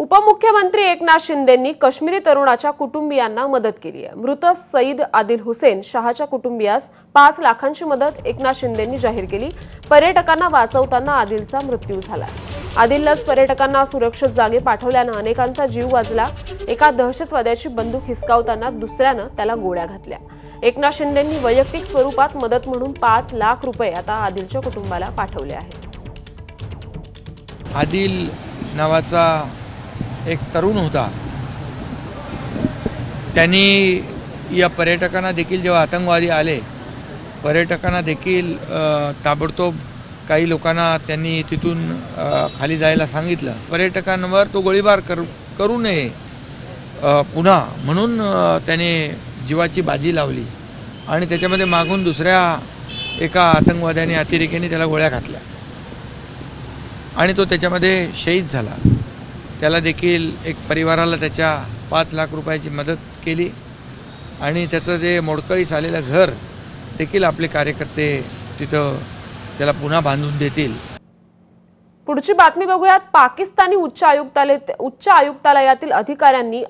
उपमुख्यमंत्री एकनाथ शिंदेंनी काश्मीरी तरुणाच्या कुटुंबियांना मदत केली आहे। मृत सईद आदिल हुसेन शहाच्या कुटुंबियास 5 लाखांची मदत एकनाथ शिंदेंनी जाहीर केली। पर्यटकांना वाचवताना आदिलचा मृत्यू झाला। आदिललाच पर्यटकांना सुरक्षित जागी पाठवल्याने अनेकांचा जीव वाचला। एका दहशतवाद्याची बंदूक हिसकावताना दुसऱ्याने त्याला गोळ्या घातल्या। एकनाथ शिंदेंनी वैयक्तिक स्वरूपात मदत म्हणून 5 लाख रुपये आता आदिलच्या कुटुंबाला पाठवले आहेत। आदिल नावाचा एक तरुण होता। त्यांनी या पर्यटकांना देखील जेव्हा आतंकवादी आले, पर्यटकांना देखील ताबडतोब काही लोकांना त्यांनी तिथून खाली जायला सांगितलं। पर्यटकांवर तो गोळीबार करू नये पुन्हा म्हणून त्याने जीवाची बाजी लावली आणि त्याच्यामध्ये मागून दुसऱ्या एका आतंकवाद्याने अतिरेक्याने त्याला गोळ्या घातल्या आणि तो त्याच्यामध्ये शहीद झाला। त्याला देखील एक परिवाराला त्याच्या 5 लाख रुपयाची मदत केली आणि त्याचं जे मोडकळीस आलेलं घर देखील आपले कार्यकर्ते तिथं त्याला पुन्हा बांधून देतील। पुढची बातमी बघूयात। पाकिस्तानी उच्च आयुक्तालयातील अधिकाऱ्यांनी